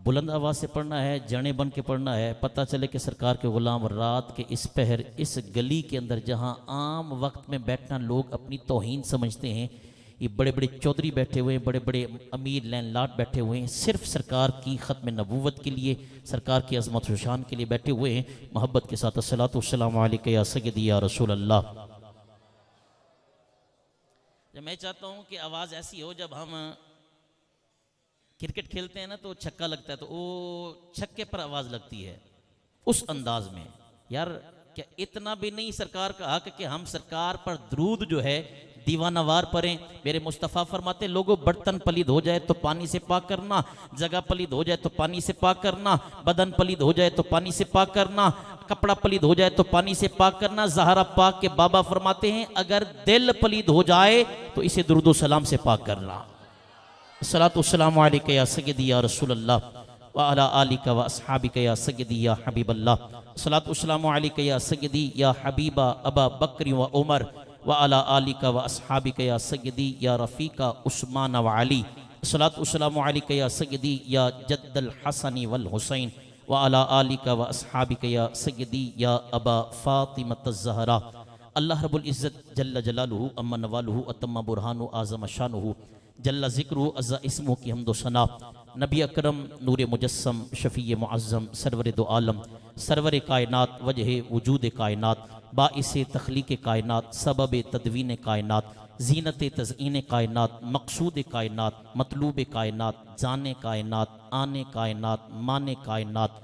बुलंद आवाज़ से पढ़ना है, जने बन के पढ़ना है। पता चले कि सरकार के ग़ुलाम रात के इस पहर इस गली के अंदर जहाँ आम वक्त में बैठना लोग अपनी तौहीन समझते हैं, ये बड़े बड़े चौधरी बैठे हुए हैं, बड़े बड़े अमीर लैंडलॉर्ड बैठे हुए हैं, सिर्फ सरकार की ख़त्म नबूवत के लिए, सरकार की अज़मत व शान के लिए बैठे हुए हैं। मोहब्बत के साथ अस्सलातु वस्सलामु अलैका या सय्यदी या रसूल अल्लाह। मैं चाहता हूँ कि आवाज़ ऐसी हो, जब हम क्रिकेट खेलते हैं ना तो छक्का लगता है तो वो छक्के पर आवाज़ लगती है, उस अंदाज में। यार क्या इतना भी नहीं सरकार का हक कि हम सरकार पर दरूद जो है दीवानावार पढ़ें। मेरे मुस्तफ़ा फरमाते, लोगों बर्तन पलीद हो जाए तो पानी से पाक करना, जगह पलीद हो जाए तो पानी से पाक करना, बदन पलीद हो जाए तो पानी से पाक करना, कपड़ा पलीद हो जाए तो पानी से पाक करना। ज़हरा पाक के बाबा फरमाते हैं, अगर दिल पलीद हो जाए तो इसे दुरूद सलाम से पाक करना। अस्सलातु वस्सलामु अलैका या सय्यदी या रसूल अल्लाह व अला आलिका व अस्हाबिका या सय्यदी या हबीब अल्लाह। अस्सलातु वस्सलामु अलैका या सय्यदी या हबीबा अबा बकर व उमर व अला आलिका व अस्हाबिका या सय्यदी या रफ़ीका उस्मान व अली। अस्सलातु वस्सलामु अलैका या सय्यदी या जद्दल हसन वल हुसैन व अला आलिका व अस्हाबिका या सय्यदी या अबा फ़ातिमत ज़हरा। अल्लाह रब्बुल इज़्ज़त जल्ल जलालुहु अम्मा नवालुहु अतम्मा बुरहानु आज़म शानुहु जल्ला ज़िक्रुहु अज़्ज़ा इस्मुहु की हम्दो सना। नबी अकरम नूर मुजस्सम शफ़ी मुअज़्ज़म सरवर दो आलम सरवर कायनात वजह वजूद कायनात बाइस तख्लीक़ कायनात सबब तदवीन कायनात ज़ीनत तज़ईन कायनात मकसूद कायनात मतलूब कायनात जाने कायनात आने कायनात माने कायनात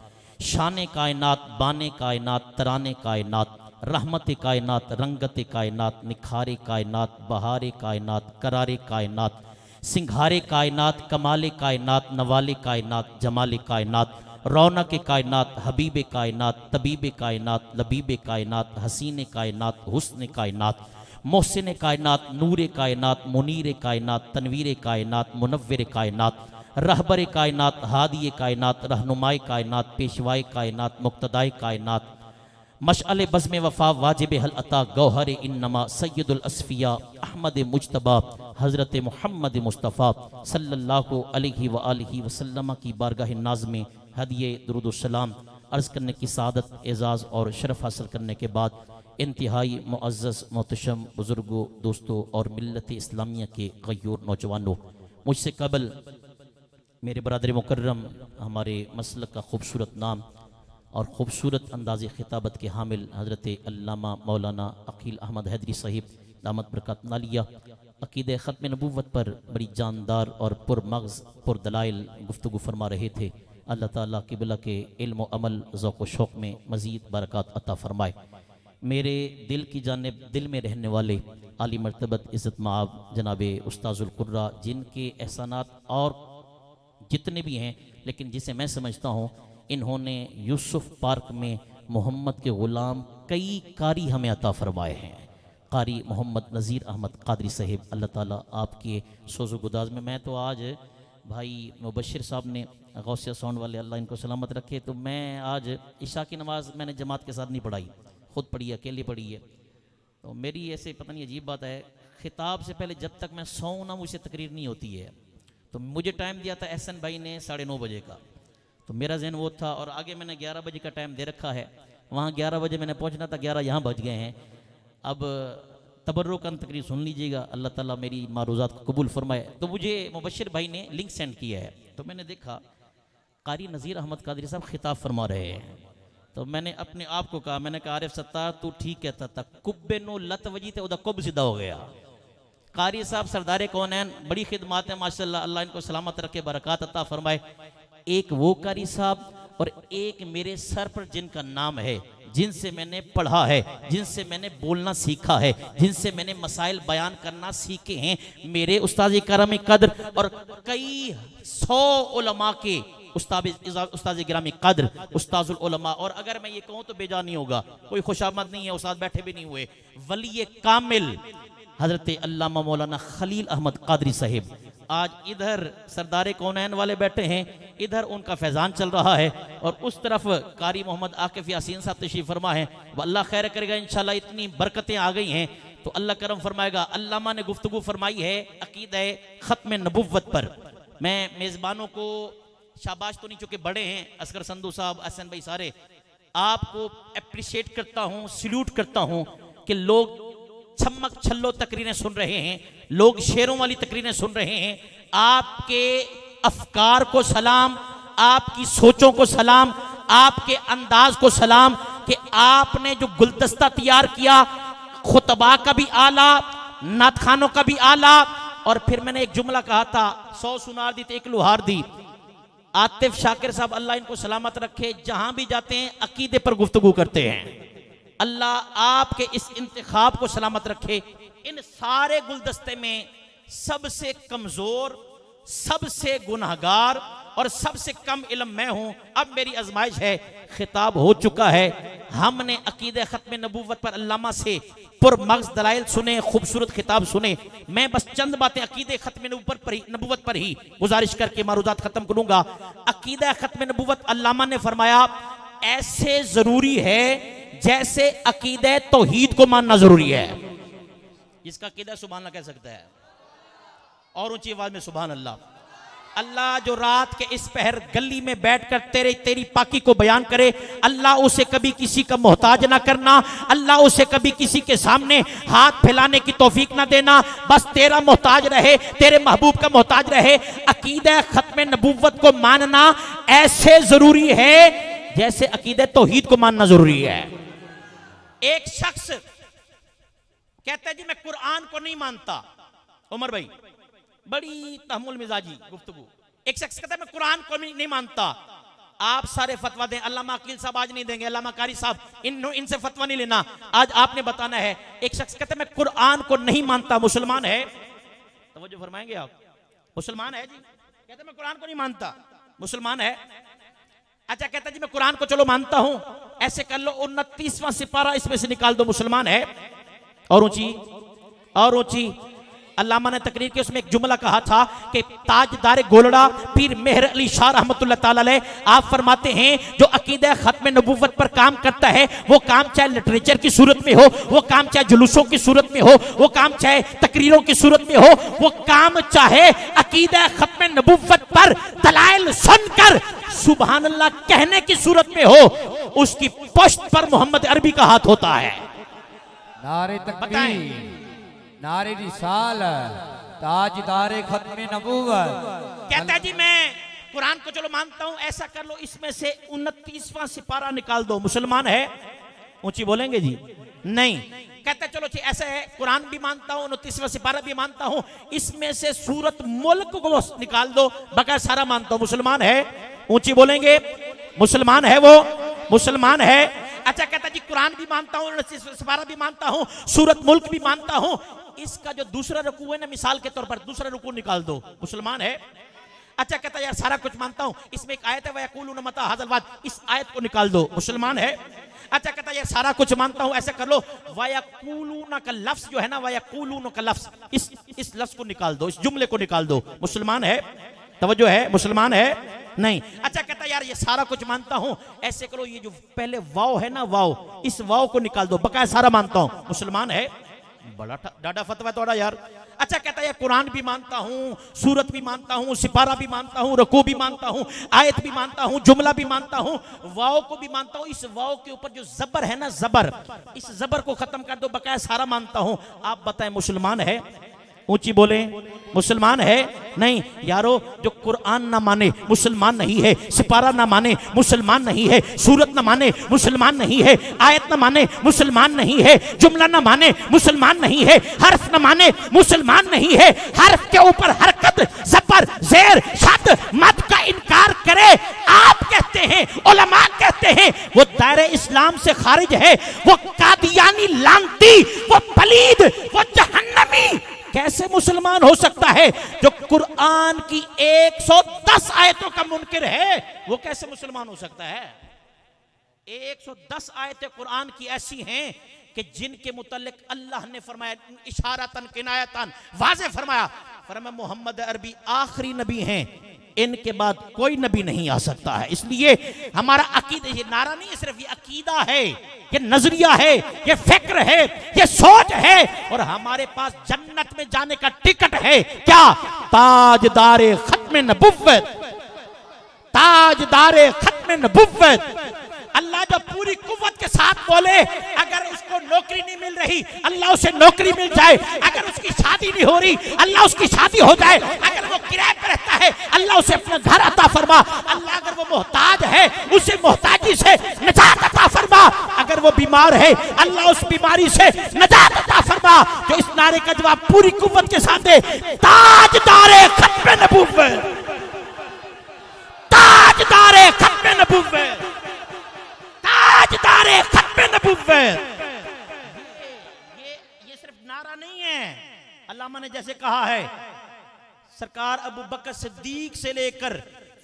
शान कायनात बाने कायनात तराने कायनात रहमत कायनात रंगत कायनात निखारे कायनात बहारे कायनात करारे कायनात सिंघारे कायनात कमाले कायनात नवाले कायनात जमाले कायनात रौनक कायनात हबीब कायनात तबीब कायनात लबीब कायनात हसीन कायनात हुस्न कायनात मोहसिन कायनात नूर कायनात मुनीर कायनात तनवीर कायनात मुनव्विर कायनात रहबर कायनात हादी कायनात रहनुमाए कायनात पेशवाए कायनात मुक्तदाए कायनात मशअल बज़्म वफ़ा वाजिब हल अता गौहर इन्नमा सय्यदुल अस्फिया अहमद मुज्तबा हज़रत मोहम्मद मुस्तफ़ा सल्लल्लाहु अलैहि व आलिहि वसल्लम की बारगाह नाज़ में हदिये दुरूद सलाम अर्ज़ करने की सादत एज़ाज़ और शरफ़ हासिल करने के बाद इंतहाई मुअज़्ज़ज़ मोहतशम बुज़ुर्गों दोस्तों और मिल्लत इस्लामिया के गयूर नौजवानों, मुझसे कबल मेरे बरादर मुकर्रम हमारे मसलक का खूबसूरत नाम और ख़ूबसूरत अंदाज़ खिताबत के हामिल हज़रत अल्लामा मौलाना अकील अहमद हैदरी साहिब दामत बरकत नालिया अक़ीदे ख़त्म नबूवत पर बड़ी जानदार और पुरमग़ज़ पुरदलाइल गुफ्तगू फरमा रहे थे। अल्लाह ताला क़िबला के इल्म व अमल ज़ौक़ व शौक़ में मज़ीद बरक़ात अता फ़रमाए। मेरे दिल की जानिब दिल में रहने वाले आली मर्तबत इज़्ज़त माब जनाब उस्ताज़ुल कुर्रा, जिनके एहसानात और जितने भी हैं, लेकिन जिसे मैं समझता हूँ इन्होंने यूसुफ पार्क में मोहम्मद के ग़ुलाम कई कारी हमें अता फ़रमाए हैं। कारी मोहम्मद नज़ीर अहमद क़ादरी साहिब, अल्लाह ताला आपके सोज़ो गुदाज में। मैं तो आज भाई मुबशिर साहब ने गौसिया साउंड वाले, अल्लाह इनको सलामत रखे, तो मैं आज इशा की नमाज़ मैंने जमात के साथ नहीं पढ़ाई, ख़ुद पढ़ी है, अकेले पढ़ी है। तो मेरी ऐसे पता नहीं अजीब बात है, ख़िताब से पहले जब तक मैं सोऊं ना मुझसे तकरीर नहीं होती है। तो मुझे टाइम दिया था एहसन भाई ने 9:30 बजे का, तो मेरा जहन वो था, और आगे मैंने 11 बजे का टाइम दे रखा है, वहाँ 11 बजे मैंने पहुँचना था, 11 यहाँ बज गए हैं। अब तबर्रुकन तकरीर सुन लीजिएगा, अल्लाह ताला मेरी मारूज़ात को कबूल फरमाए। तो मुझे मुबशिर भाई ने लिंक सेंड किया है, तो मैंने देखा कारी नज़ीर अहमद क़ादरी साहब खिताब फरमा रहे हैं। तो मैंने अपने आप को कहा, मैंने कहा आरिफ सत्तार तू ठीक कहता था, कुब्बे नो लत वजी थे उदा कुब सीधा हो गया। कारी साहब सरदार कौनैन, बड़ी खिदमत है माशाल्लाह, अल्लाह इनको सलामत रखे, बरक़ात अता फरमाए। एक वो कारी साहब और एक मेरे सर पर जिनका नाम है, जिनसे मैंने पढ़ा है, जिनसे मैंने बोलना सीखा है, जिनसे मैंने मसाइल बयान करना सीखे हैं, मेरे उस्ताद करम कद्र और कई 100 उलमा के उस्ताद गिरामी कद्र उस्ताजुल उलमा। और अगर मैं ये कहूँ तो बेजा नहीं होगा, कोई खुशामद नहीं है, उस्ताद बैठे भी नहीं हुए, वली कामिल हजरत अल्लामा मौलाना खलील अहमद क़ादरी साहिब आज इधर सरदार कौनैन वाले बैठे हैं, इधर उनका फैज़ान चल रहा है, और उस तरफ कारी मोहम्मद आकिफ यासीन साहब तशरीफ़ फरमा है। अल्लाह खैर करेगा इंशाल्लाह, इतनी बरकतें आ गई हैं तो अल्लाह करम फरमाएगा। अल्लामा ने गुफ्तगू फरमाई है अक़ीदा ख़त्म नबुव्वत पर। मैं मेज़बानों को शाबाश तो नहीं, चूंकि बड़े हैं, असगर संधू साहब, हसन भाई, सारे आपको अप्रिशिएट करता हूं, सल्यूट करता हूं कि लोग छमक छल्लो तकरीरें सुन रहे हैं, लोग शेरों वाली तकरीरें सुन रहे हैं। आपके अफकार को सलाम, आपकी सोचों को सलाम, आपके अंदाज को सलाम कि आपने जो गुलदस्ता तैयार किया, खुतबा का भी आला, नात खानों का भी आला। और फिर मैंने एक जुमला कहा था, 100 सुनार दी तो एक लुहार दी। आतिफ शाकिर साहब अल्लाह इनको सलामत रखे, जहां भी जाते हैं अकीदे पर गुफ्तगू करते हैं। अल्लाह आपके इस इंतखाब को सलामत रखे। इन सारे गुलदस्ते में सबसे कमजोर, सबसे गुनहगार और सबसे कम इल्म मैं हूं। अब मेरी आजमाइश है, खिताब हो चुका है। हमने अकीदे खत्म नबूवत पर अल्लामा से पुरमग़ज़ दलाइल सुने, खूबसूरत खिताब सुने। मैं बस चंद बातें अकीदे खत्म नबूवत पर ही गुजारिश करके मारूदात खत्म करूंगा। अकीदा खत्म नबूवत अल्लामा ने फरमाया ऐसे जरूरी है जैसे अकीदे तौहीद को मानना जरूरी है। जिसका अकीदा सुभान अल्लाह कह सकता है और ऊंची आवाज में सुभान अल्लाह। अल्लाह जो रात के इस पहर गली में बैठकर तेरी पाकी को बयान करे, अल्लाह उसे कभी किसी का मोहताज ना करना, अल्लाह उसे कभी किसी के सामने हाथ फैलाने की तौफीक ना देना, बस तेरा मोहताज रहे, तेरे महबूब का मोहताज रहे। अकीदा खत्म नबूवत को मानना ऐसे जरूरी है जैसे अकीदा तौहीद को मानना जरूरी है। एक शख्स कहता है जी मैं कुरान को नहीं मानता। उमर भाई बड़ी तहमुल मिजाजी गुफ्तगू। एक शख्स कहता है मैं कुरान को नहीं मानता। आप सारे फतवा दें, अल्लामा अकील साहब आज नहीं देंगे, अल्लामा कारी साहब इनसे फतवा नहीं लेना, आज आपने बताना है। एक शख्स कहता है मैं कुरान को नहीं मानता, मुसलमान है? तवज्जो फरमाएंगे आप? मुसलमान है जी? कहता है मैं कुरान को नहीं मानता, मुसलमान है? अच्छा, कहता है जी मैं कुरान को चलो मानता हूं, ऐसे कर लो 29वां सिपारा इसमें से निकाल दो, मुसलमान है? और ऊंची और ऊंची। अल्लामा ने तकरीर के उसमें एक जुमला कहा था कि ताजदार गोलड़ा पीर मेहर अली शाह रहमतुल्लाह ताला अलैह आप फरमाते हैं जो अकीदा खत्म नबूवत पर काम करता है, वो काम चाहे लिटरेचर की सूरत में हो, वो काम चाहे जुलूसों की सूरत में हो, वो काम चाहे तकरीरों की सूरत में हो, वो काम चाहे अकीदा खत्म नबूवत पर दलाइल सुनकर सुभान अल्लाह कहने की सूरत में हो, उसकी पुश्त पर मोहम्मद अरबी का हाथ होता है। नारे तकबीर, नारे रिसालत, ताजदारे खत्म नबूवत। कहता है जी मैं कुरान को चलो मानता हूं, ऐसा कर लो इसमें से 29वां सिपारा निकाल दो, मुसलमान है? ऊंची बोलेंगे जी? नहीं। कहता है चलो ऐसा है, कुरान भी मानता हूं, 29वां सिपारा भी मानता हूं, इसमें से सूरत मुल्क को निकाल दो, बकाया सारा मानता हूं, मुसलमान है? ऊंची बोलेंगे? मुसलमान है वो? मुसलमान है। अच्छा, कहता जी कुरान भी मानता हूं, 29वां सिपारा भी मानता हूं, सूरत मुल्क भी मानता हूं, इसका जो दूसरा रुकू है ना, मिसाल के तौर पर दूसरा रुकू निकाल दो, मुसलमान है? अच्छा, कहता यार सारा कुछ मानता हूं, इसमें एक आयत है वयक़ूलून मता हाज़ल वाद, इस आयत को निकाल दो, मुसलमान है? अच्छा, कहता यार सारा कुछ मानता हूं, ऐसा कर लो वयक़ूलून का लफ्ज जो है ना, वयक़ूलून का लफ्ज, इस लफ्ज को निकाल दो, इस जुमले को निकाल दो, मुसलमान है? तवज्जो है? मुसलमान है? नहीं। अच्छा, कहता यार ये सारा कुछ मानता हूं, ऐसे करो ये जो पहले वाव है ना, वाव, इस वाव को निकाल दो, बकाया सारा मानता हूं, मुसलमान है? बड़ा डाडा फतवा थोड़ा यार। अच्छा, कहता है कुरान भी मानता हूं, सूरत भी मानता हूं, सिपारा भी मानता हूं, रुकू भी मानता हूं, आयत भी मानता हूं, जुमला भी मानता हूं, वाव को भी मानता हूं, इस वाव के ऊपर जो जबर है ना, जबर, इस जबर को खत्म कर दो, बकाया सारा मानता हूं। आप बताएं मुसलमान है? ऊंची बोले, मुसलमान है? नहीं यारो, जो कुरान ना माने मुसलमान नहीं है, सिपारा ना माने मुसलमान नहीं है, सूरत ना माने मुसलमान नहीं है, आयत ना माने मुसलमान नहीं है, जुमला ना माने मुसलमान नहीं है, हर्फ ना माने मुसलमान नहीं है, हर्फ के ऊपर हरकत, जबर, जेर, शद, मद का इनकार करे, आप कहते हैं, उलमा कहते हैं वो दायरे इस्लाम से खारिज है, वो कादियानी लानती, वो पलीद, वो जहन्नमी कैसे मुसलमान हो सकता है? जो कुरान की 110 आयतों का मुनकिर है, वो कैसे मुसलमान हो सकता है? 110 आयतें कुरान की ऐसी हैं कि जिनके मुतल्लिक अल्लाह ने फरमाया, इशारतन किनायतन वाज़े फरमाया, मोहम्मद अरबी आखिरी नबी हैं, इनके बाद कोई नबी नहीं आ सकता है। इसलिए हमारा अकीदा, ये नारा नहीं है सिर्फ, ये अकीदा है, ये नजरिया है, ये फिक्र है, ये सोच है, और हमारे पास जन्नत में जाने का टिकट है। क्या? ताजदारे खत्म नबुव्वत, ताजदारे खत्म नबुव्वत। अल्लाह जब पूरी कुव्वत के साथ बोले, अगर उसको नौकरी नहीं मिल रही अल्लाह उसे नौकरी मिल जाए, अगर उसकी शादी नहीं हो रही अल्लाह उसकी शादी हो जाए, अगर वो किराए पर रहता है अल्लाह उसे अपना घर अता फरमा, अल्लाह अगर वो मोहताज है उसे मोहताजी से निजात अता फरमा, अगर वो बीमार है अल्लाह उस बीमारी से निजात अता फरमा। जो इस नारे का जवाब पूरी कुव्वत के साथ दे, ताजदारे खत्म नबुव्वत, ताजदारे खत्म नबुव्वत, ताजदारे खत्म नबुव्वत। ये सिर्फ नारा नहीं है, अल्लामा ने जैसे कहा है, सरकार अबू बकर सिद्दीक से लेकर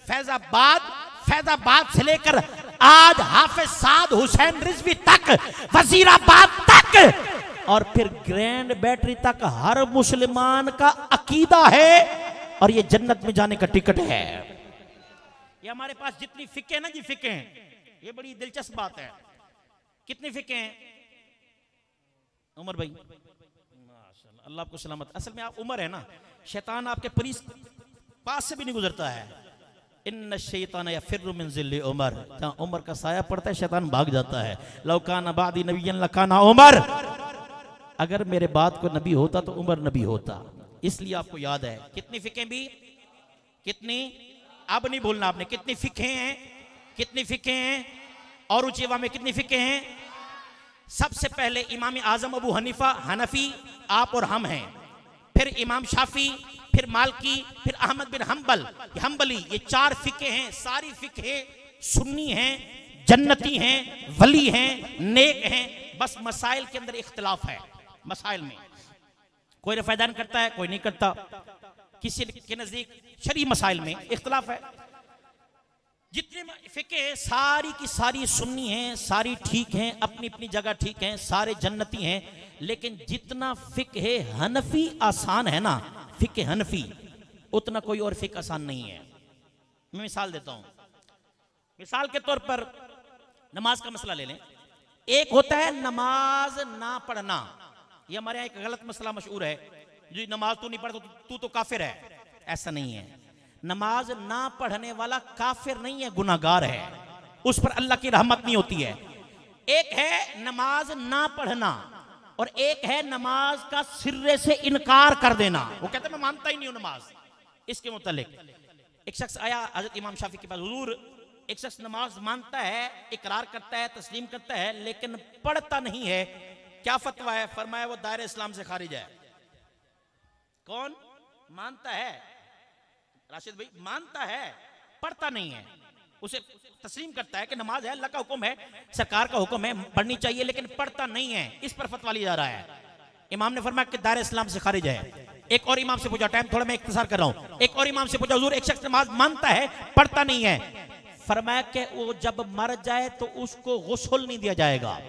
फैजाबाद से लेकर आज हाफिज साद हुसैन रिजवी तक, वजीराबाद तक और फिर ग्रैंड बैटरी तक हर मुसलमान का अकीदा है और ये जन्नत में जाने का टिकट है। ये हमारे पास जितनी फिक्के हैं ना जी, फिक्के हैं, ये बड़ी दिलचस्प बात है। कितनी फिक्के हैं उमर भाई? माशाल्लाह, अल्लाह आपको सलामत। असल में आप उमर है ना, शैतान आपके पास से भी नहीं गुजरता है। इन्न शैतान यफिर्रु मिन ज़िल्लि उमर, जहां उमर का साया पड़ता है शैतान भाग जाता है। लौ काना बादी नबिय्यन लकाना उमर, अगर मेरे बाद को नबी होता तो उमर नबी होता। इसलिए आपको याद है कितनी फिक्के भी, कितनी, अब नहीं भूलना आपने, कितनी फिक्के हैं, कितनी फिक्के हैं और उचेवा में कितनी फिक्के हैं। सबसे पहले इमाम आजम अबू हनीफा हनफी आप और हम हैं, फिर इमाम शाफी, फिर मालकी, फिर अहमद बिन हम्बली, ये 4 फिक्के हैं। सारी फिक्के सुन्नी हैं, जन्नती हैं, वली हैं, नेक हैं, बस मसाइल के अंदर इख्तिलाफ है। मसाइल में कोई रफ़ादान करता है, कोई नहीं करता, किसी के नजदीक शरई मसाइल में इख्तिलाफ है। जितने फिक्के हैं सारी की सारी सुन्नी हैं, सारी ठीक हैं, अपनी अपनी जगह ठीक हैं, सारे जन्नती हैं। लेकिन जितना फिक्के हनफी आसान है ना, फिक्के हनफी, उतना कोई और फिक्र आसान नहीं है। मैं मिसाल देता हूं। मिसाल के तौर पर नमाज का मसला ले लें। एक होता है नमाज ना पढ़ना, ये हमारे यहाँ एक गलत मसला मशहूर है, जी नमाज तू नहीं पढ़ता तू तो काफिर है। ऐसा नहीं है, नमाज ना पढ़ने वाला काफिर नहीं है, गुनाहगार है, उस पर अल्लाह की रहमत नहीं होती है। एक है नमाज ना पढ़ना और एक है नमाज का सिर्रे से इनकार कर देना। वो कहते हैं मैं मानता ही नहीं हूं नमाज। इसके मुतालिक एक शख्स आया हजरत इमाम शाफी के पास, हुजूर एक शख्स नमाज मानता है, इकरार करता है, तस्लीम करता है, लेकिन पढ़ता नहीं है, क्या फतवा है? फरमाया वो दायरे इस्लाम से खारिज है। कौन मानता है? राशिद भाई मानता है, पढ़ता नहीं है, उसे तस्लीम करता है कि नमाज है, अल्लाह का हुक्म है, सरकार का हुक्म है, पढ़नी चाहिए, लेकिन पढ़ता नहीं है, इस पर फतवा लिया जा रहा है। इमाम ने फरमाया कि दायरे इस्लाम से खारिज है। एक और इमाम से पूछा, टाइम थोड़ा मैं इख्तिसार कर रहा हूं, एक और इमाम से पूछा, हुजूर एक शख्स नमाज मानता है, पढ़ता नहीं है, फरमाया कि वो जब मर जाए तो उसको गुस्ल नहीं दिया जाएगा।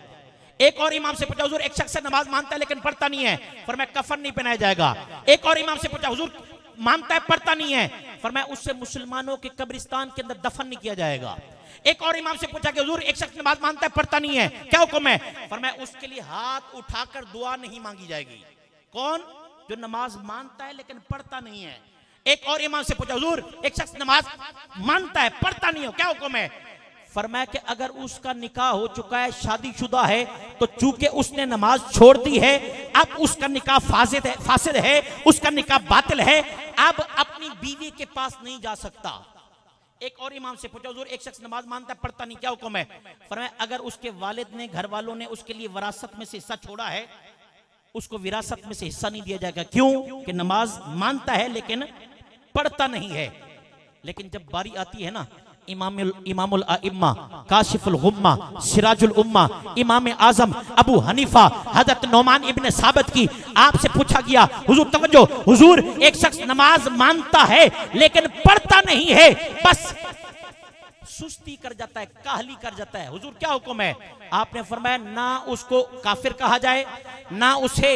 एक और इमाम से पूछा, हुजूर एक शख्स नमाज मानता है लेकिन पढ़ता नहीं है, फरमाया कफन नहीं पहनाया जाएगा। एक और इमाम से पूछा, हुजूर मानता है पढ़ता नहीं है, फरमाया उससे मुसलमानों के कब्रिस्तान के अंदर दफन नहीं किया जाएगा। एक और इमाम से पूछा कि हुजूर एक शख्स नमाज मानता है पढ़ता नहीं है, क्या हुक्म है? फरमाया उसके लिए हाथ उठाकर दुआ नहीं मांगी जाएगी। कौन? जो नमाज मानता है लेकिन पढ़ता नहीं है। एक और इमाम से पूछा, हुजूर एक शख्स नमाज मानता है पढ़ता नहीं हो, क्या हुक्म है? फरमाया कि अगर उसका निकाह हो चुका है, शादीशुदा है, तो चूंकि उसने नमाज छोड़ दी है, अब उसका निकाह फासिद है, उसका निकाह बातिल है, अब अपनी बीवी के पास नहीं जा सकता। एक और इमाम से पूछा, हुजूर एक शख्स नमाज मानता है पढ़ता नहीं, क्या हुक्म है? फरमाया अगर उसके वालिद ने, घर वालों ने उसके लिए विरासत में से हिस्सा छोड़ा है, उसको विरासत में से हिस्सा नहीं दिया जाएगा। क्यों? कि नमाज मानता है लेकिन पढ़ता नहीं है। लेकिन जब बारी आती है ना इमामुल आइम्मा, काशिफुल गुम्मा, सिराजुल उम्मा, इमाम आजम अबू हनीफा हजरत नौमान इब्न साबित की, आपसे पूछा गया, हुजूर तवज्जो, हुजूर एक शख्स नमाज मानता है लेकिन पढ़ता नहीं है, बस सुस्ती कर जाता है, काहली कर जाता है, हुजूर क्या हुक्म है? आपने फरमाया ना उसको काफिर कहा जाए, ना उसे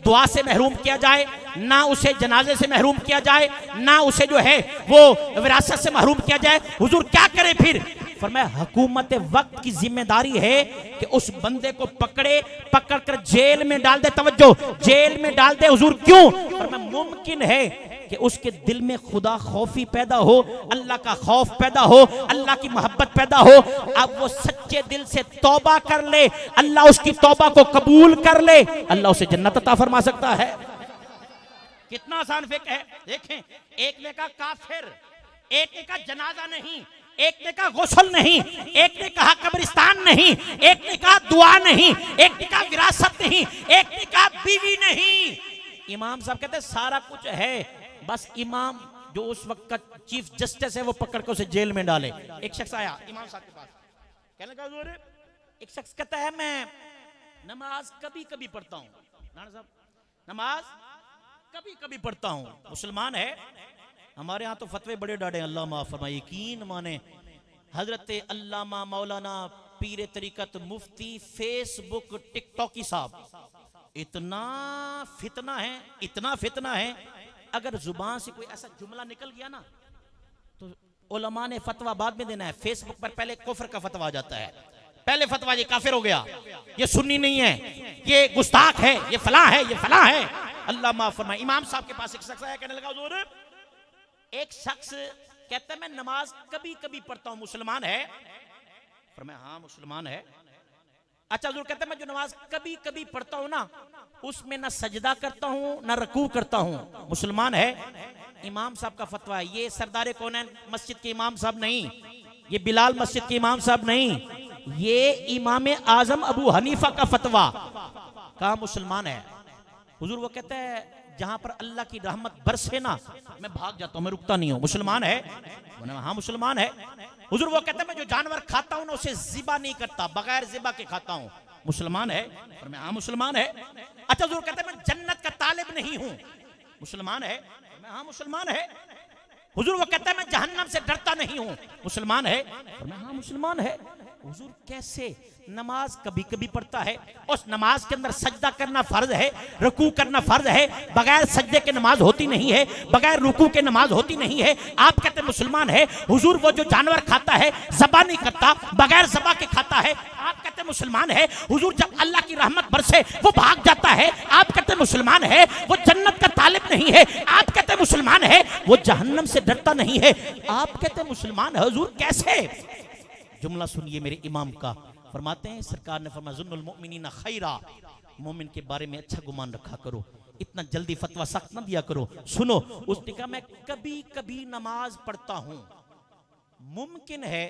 दुआ से महरूम किया जाए, ना उसे जनाजे से महरूम किया जाए, ना उसे जो है वो विरासत से महरूम किया जाए। हुजूर क्या करे फिर? फरमाया हुकूमत वक्त की जिम्मेदारी है कि उस बंदे को पकड़ कर जेल में डाल दे। तवज्जो, जेल में डाल दे। हुजूर क्यों? फरमाया मुमकिन है कि उसके दिल में खुदा खौफी पैदा हो, अल्लाह का खौफ पैदा हो, अल्लाह की मोहब्बत पैदा हो। अब वो सच्चे दिल से तौबा कर ले, अल्लाह उसकी तौबा को कबूल कर ले, अल्लाह उसे जन्नत अता फरमा सकता है। कितना आसान फिक्र है। देखें, एक ने कहा काफिर, एक ने कहा जनाजा नहीं, एक ने कहा गुस्ल नहीं, एक ने कहा कब्रिस्तान नहीं, एक ने कहा दुआ नहीं, एक ने कहा विरासत नहीं, एक ने कहा बीवी नहीं। इमाम साहब कहते हैं सारा कुछ है, बस इमाम जो उस वक्त का चीफ जस्टिस है वो पकड़ के उसे जेल में डाले। एक शख्स आया इमाम साहब के पास, कहने लगा हुजूर, एक शख्स कहता है मैं नमाज कभी कभी पढ़ता हूँ, राणा साहब नमाज कभी कभी पढ़ता हूँ, मुसलमान है। हमारे यहाँ तो फतवे बड़े डाढ़े, अल्लाह माफ फरमाए, यकीन माने हजरत अल्लामा मौलाना पीर तरीकत मुफ्ती फेसबुक टिकटॉकी साहब, इतना फितना है, इतना फितना है, अगर जुबान से कोई ऐसा जुमला निकल गया ना तो उलमा ने फतवा बाद में देना है। फेसबुक पर पहले कुफ्र का फतवा आ जाता है, पहले फतवा ये काफिर हो गया, ये सुन्नी नहीं है, ये गुस्ताख है, ये फलां है, ये फलां है। अल्लाह माफ फरमाए। इमाम साहब के पास एक शख्स आया, कहने लगा हुजूर, एक शख्स कहता है मैं नमाज कभी कभी पढ़ता हूं, मुसलमान है? फरमाया हाँ मुसलमान है। अच्छा हुजूर, कहता है मैं जो नमाज कभी कभी पढ़ता हूं ना उसमें ना सजदा करता हूं ना रकू करता हूं, मुसलमान है? इमाम साहब का फतवा है, ये सरदार कौनैन मस्जिद के इमाम साहब नहीं, ये बिलाल मस्जिद के इमाम साहब नहीं, ये इमाम आजम अबू हनीफा का फतवा, कहा मुसलमान है। हुजूर वो कहता है जहां पर अल्लाह की रहमत बरसे ना मैं भाग जाता हूं, मैं रुकता नहीं हूं, मुसलमान है? हाँ मुसलमान है। हुजूर वो कहता है मैं जो जानवर खाता हूं ना उसे जिबा नहीं करता, बगैर जिबा के खाता हूं, मुसलमान है? और मैं हाँ मुसलमान है। अच्छा हुजूर कहता है मैं जन्नत का तालिब नहीं हूं, मुसलमान है? मैं हाँ मुसलमान है। हुजूर वो कहता है मैं जहन्नम से डरता नहीं हूं, मुसलमान है? और मैं हाँ मुसलमान है। हुजूर कैसे? नमाज कभी कभी पढ़ता है, उस नमाज के अंदर सजदा करना फर्ज है, रुकू करना फर्ज है, बगैर सजदे के नमाज होती नहीं है, बगैर रुकू के नमाज होती नहीं है। आप कहते हैं मुसलमान है। हुजूर वो जो जानवर खाता है ज़बा नहीं करता, बगैर ज़बा के खाता है, आप कहते हैं मुसलमान है। हुजूर जब अल्लाह की रहमत बरसे वो भाग जाता है, आप कहते हैं मुसलमान है। वो जन्नत का तालिब नहीं है, आप कहते हैं मुसलमान है। वो जहन्नम से डरता नहीं है, आप कहते हैं मुसलमान है। हुजूर कैसे? जुमला सुनिए मेरे इमाम का, फरमाते हैं सरकार ने फरमाया ज़ुन्नुल मुमिनीना खैरा, मोमिन के बारे में अच्छा गुमान रखा करो, इतना जल्दी फतवा सख्त ना दिया करो। सुनो, उसने कहा मैं कभी कभी नमाज पढ़ता हूं, मुमकिन है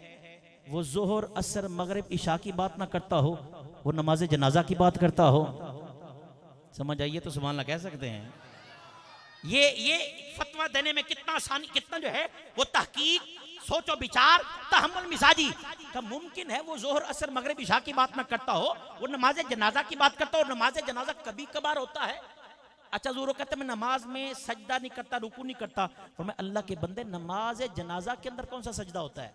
वो जोहर असर मगरिब इशा की बात ना करता हो, वो नमाज जनाजा की बात करता हो। समझ आइए तो सुभान अल्लाह कह सकते हैं। ये फतवा देने में कितना आसानी, कितना जो है वो तहकीक, सोचो विचार, तहम्मुल मिजाजी का मुमकिन है वो जोहर असर मगरिब इशा की बात ना करता हो, वो नमाज जनाजा की बात करता हो। नमाज जनाजा कभी कभार होता है। अच्छा ज़रूर कहते मैं नमाज में सजदा नहीं करता, रुकू नहीं करता, और मैं अल्लाह के बंदे नमाज जनाजा के अंदर कौन सा सजदा होता है?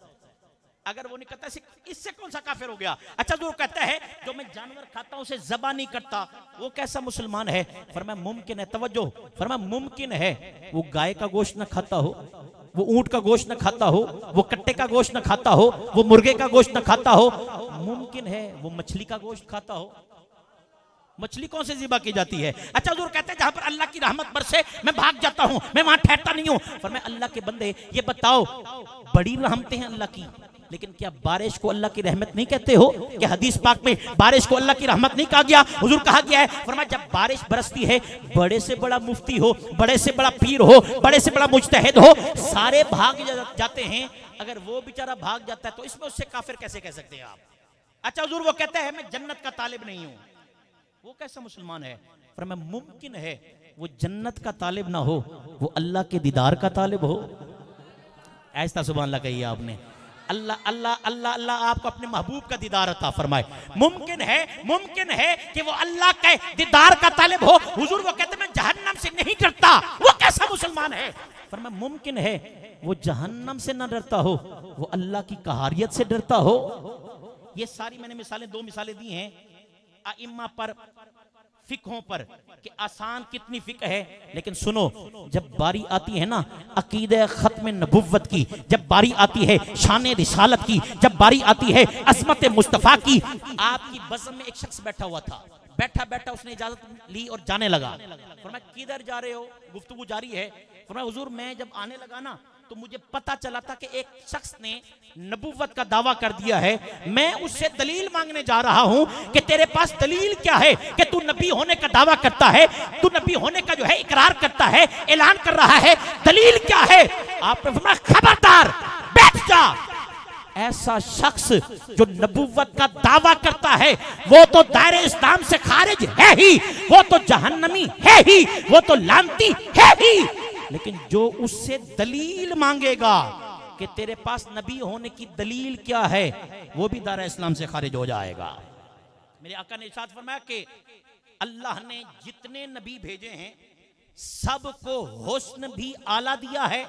अगर वो नहीं करता इससे कौन सा काफिर हो गया? अच्छा ज़रूर कहता है जो मैं जानवर खाता हूं उसे ज़बा नहीं करता, वो कैसा मुसलमान है? फरमाया मुमकिन है, तवज्जो, फरमाया मुमकिन है वो गाय का गोश्त न खाता हो, वो ऊंट का गोश्त न खाता हो, वो कट्टे का गोश्त न खाता हो, वो मुर्गे का गोश्त न खाता हो, मुमकिन है वो मछली का गोश्त खाता हो। मछली कौन से ज़िबा की जाती है? अच्छा हुजूर कहते हैं जहां पर अल्लाह की रहमत बरसे मैं भाग जाता हूं, मैं वहां ठहरता नहीं हूं। फरमाया अल्लाह के बंदे ये बताओ, बड़ी रहमतें हैं अल्लाह की, लेकिन क्या बारिश को अल्लाह की रहमत नहीं कहते हो? क्या हदीस पाक में बारिश को अल्लाह की रहमत नहीं कहा गया? हुजूर कहा गया है, फरमाया जब बारिश बरसती है, बड़े से बड़ा मुफ्ती हो, बड़े से बड़ा पीर हो, बड़े से बड़ा मुज्तहिद हो, सारे भाग जाते हैं। अगर वो बेचारा भाग जाता है तो इसमें उससे काफिर कैसे कह सकते हैं आप? अच्छा हुजूर वो कहता है मैं जन्नत का तालिब नहीं हूं, वो कैसा मुसलमान है? फरमाया मुमकिन है वो जन्नत का तालिब ना हो, वो अल्लाह के दीदार का तालिब हो। ऐसा सुभान अल्लाह कहिए आपने। अल्लाह अल्लाह अल्लाह अल्लाह आपको अपने महबूब का दीदार अता फरमाए। मुमकिन है कि वो अल्लाह के दीदार का तालिब हो। हुजूर वो कहते मैं जहन्नम से नहीं डरता, वो कैसा मुसलमान है? फरमाया मुमकिन है वो जहन्नम से ना डरता हो, वो अल्लाह की कहारियत से डरता हो। ये सारी मैंने मिसालें, 2 मिसालें दी हैं आइम्मा पर, फिक्हों पर, कि आसान कितनी फिक्र है। लेकिन सुनो, जब बारी आती है ना अकीदे खत्म नबुव्वत की, जब बारी आती है शान रिसालत की, जब बारी आती है अज़मत मुस्तफ़ा की, आपकी बज़म में एक शख्स बैठा हुआ था, बैठा बैठा उसने इजाजत ली और जाने लगा। फरमाया किधर जा रहे हो? गुफ्तगू जारी है। फरमाया हुजूर मैं जब आने लगा ना तो मुझे पता चला था कि एक शख्स ने नबूवत का दावा कर दिया है। मैं उससे दलील मांगने जा रहा हूं कि तेरे पास दलील क्या है कि तू नबी होने का दावा करता है, तू नबी होने का जो है इकरार करता है, ऐलान कर रहा है, दलील क्या है? आपने फरमाया खबरदार बैठ जा। ऐसा शख्स जो नबूवत का दावा करता है वो तो दायरे इस्लाम से खारिज है ही, वो तो जहन्नमी है ही, वो तो लानती है ही। लेकिन जो उससे दलील मांगेगा कि तेरे पास नबी होने की दलील क्या है, वो भी दायरे इस्लाम से खारिज हो जाएगा। मेरे आका ने इरशाद फरमाया कि अल्लाह ने जितने नबी भेजे हैं सबको हुस्न भी आला दिया है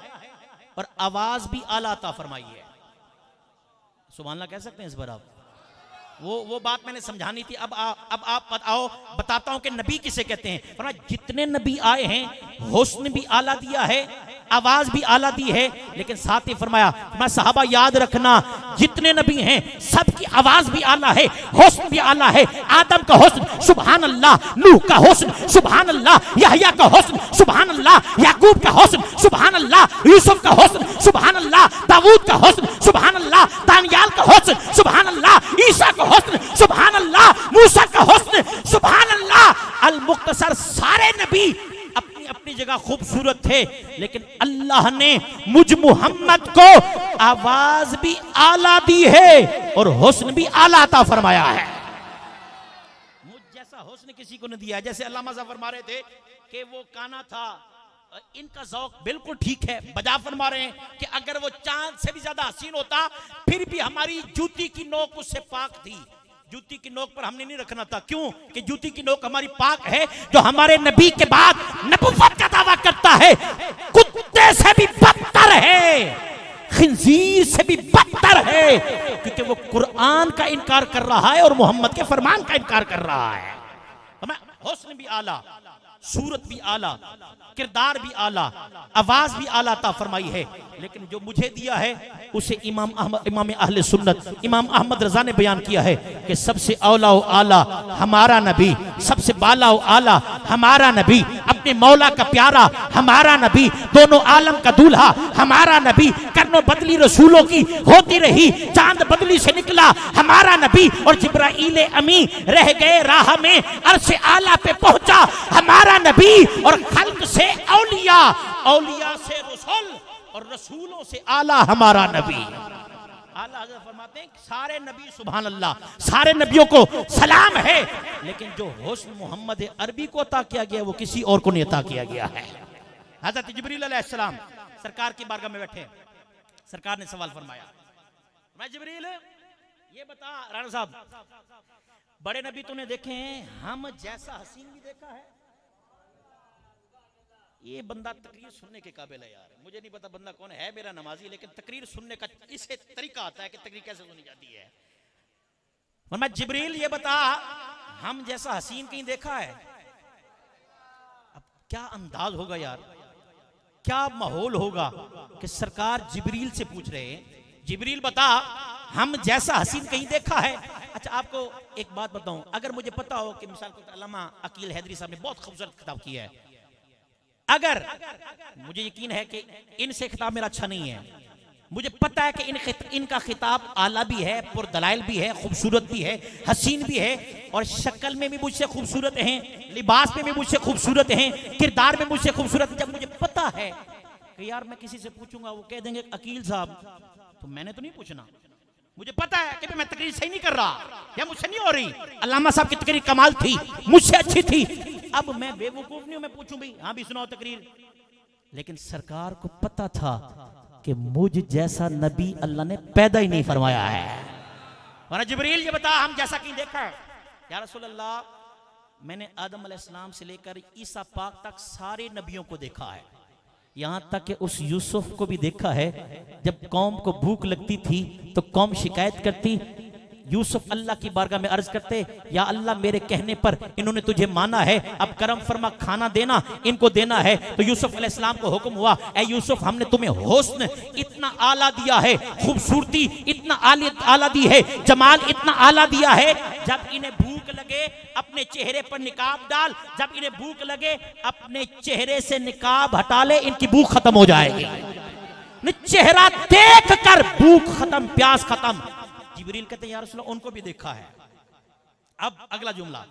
और आवाज भी आला अता फरमाई है। सुभान अल्लाह कह सकते हैं इस पर आप? वो बात मैंने समझानी थी। अब आप बताओ, बताता हूं कि नबी किसे कहते हैं। फरमाया जितने नबी आए हैं हुस्न भी आला दिया है, आवाज भी आला दी है, लेकिन साथ ही फरमाया मैं सहाबा याद रखना जितने नबी हैं सबकी आवाज भी आला है, हुस्न भी आला है। आदम का हुस्न सुभान अल्लाह, नूह का हुस्न सुभान अल्लाह, यहया का हुस्न सुभान अल्लाह, याकूब का हुस्न सुभान अल्लाह, यूसुफ का हुस्न सुभान अल्लाह, दाऊद का हुस्न सुभान अल्लाह, दानियाल का हुस्न सुभान अल्लाह, ईसा का हुस्न सुभान अल्लाह, मूसा का हुस्न सुभान अल्लाह। अल मुख्तसर सारे नबी अपनी अपनी जगह खूबसूरत थे, लेकिन अल्लाह ने मुझ मुहम्मद को आवाज भी आला दी है और हुस्न भी आला अता फरमाया है। मुझ जैसा हुस्न किसी को नहीं दिया। जैसे अल्लामा साहब फरमा रहे थे कि वो काना था, इनका ज़ौक़ बिल्कुल ठीक है। बजा फरमा रहे हैं कि अगर वो चांद से भी ज्यादा हसीन होता फिर भी हमारी जूती की नोक उससे पाक थी। जूती की नोक पर हमने नहीं रखना था। क्यों? कि जूती की नोक हमारी पाक है। जो हमारे नबी के बाद नबुव्वत का दावा करता है कुत्ते से भी बदतर है, खिंजीर से भी बदतर है, क्योंकि वो कुरान का इनकार कर रहा है और मोहम्मद के फरमान का इनकार कर रहा है। हुस्न भी आला, सूरत भी आला, किरदार भी आला, आवाज भी आला अता फरमाई है। लेकिन जो मुझे दिया है उसे इमाम अहले सुन्नत इमाम अहमद रजा ने बयान किया है कि सबसे औला व आला हमारा नबी, सबसे बाला व आला हमारा नबी, अपने मौला का प्यारा हमारा नबी, दोनों आलम का दूल्हा हमारा नबी, करनो बदली रसूलों की होती रही, चांद बदली से निकला हमारा नबी, और जिब्राईल अमी रह गए राह में, अर्श आला पे पहुंचा हमारा नबी, और खल्क से औलिया, औलिया से रसूल, और रसूलों से आला हमारा नबी। आला हज़रत फरमाते हैं सारे नबी सुभान अल्लाह, सारे नबियों को सलाम है, लेकिन जो हुस्न मोहम्मद अरबी को अता किया गया वो किसी और को नहीं अता किया गया है। हज़रत जिब्रील अलैहिस्सलाम सरकार की बारगाह में बैठे, सरकार ने सवाल फरमाया, मैं जिब्रील ये बता राणा साहब, बड़े नबी तूने देखे हैं, हम जैसा हसीन भी देखा है? ये बंदा तकरीर सुनने के काबिल है यार। मुझे नहीं पता बंदा कौन है, मेरा नमाजी, लेकिन तकरीर सुनने का इसे तरीका आता है कि तकरीर कैसे सुनी जाती है। मैं जिब्रील ये बता हम जैसा हसीन कहीं देखा है? अब क्या अंदाज होगा यार, क्या माहौल होगा कि सरकार जिब्रील से पूछ रहे हैं, जिब्रील बता हम जैसा हसीन कहीं देखा है? अच्छा आपको एक बात बताऊं, अगर मुझे पता हो कि मिसाल के अल्लामा अकील हैदरी साहब ने बहुत खूबसूरत किताब किया है, अगर मुझे यकीन है कि इनसे खिताब मेरा अच्छा नहीं है, मुझे पता है कि इनका खिताब आला भी है, पुरदलाइल भी है, खूबसूरत भी है, हसीन भी है, और शक्ल में भी मुझसे खूबसूरत हैं, लिबास में भी मुझसे खूबसूरत हैं, किरदार में मुझसे खूबसूरत है। जब मुझे पता है कि यार मैं किसी से पूछूंगा वो कह देंगे अकील साहब, तो मैंने तो नहीं पूछना। मुझे पता है कि मैं तकरीर सही नहीं कर रहा या मुझसे नहीं हो रही। अल्लामा साहब की तकरीर कमाल थी, मुझसे अच्छी थी, अब मैं बेवकूफ नहीं हूं, मैं पूछूं भाई हाँ भी सुनाओ तकरीर। लेकिन सरकार को पता था कि मुझ जैसा नबी अल्लाह ने पैदा ही नहीं फरमाया है। और जिब्रील ये बता हम जैसा कहीं देखा है? या रसूल अल्लाह, मैंने आदम अलैहिस्सलाम से लेकर ईसा पाक तक सारे नबियों को देखा है, यहां तक कि उस यूसुफ को भी देखा है। जब कौम को भूख लगती थी तो कौम शिकायत करती, यूसुफ अल्लाह की बारगाह में अर्ज करते, या अल्लाह मेरे कहने पर इन्होंने तुझे माना है, अब करम फरमा खाना देना, इनको देना है। तो यूसुफ अलैहिस्सलाम को हुक्म हुआ, ए यूसुफ हमने तुम्हें हुस्न इतना आला दिया है, खूबसूरती इतना आला दी है, जमाल इतना आला दिया है, जब इन्हें भूख लगे अपने चेहरे पर निकाब डाल, जब इन्हें भूख लगे अपने चेहरे से निकाब हटा ले, इनकी भूख खत्म हो जाएगी। चेहरा देख कर भूख खत्म, प्यास खत्म। जिब्रील कहते हैं या रसूलल्लाह उनको भी देखा है। अब अगला जुमला,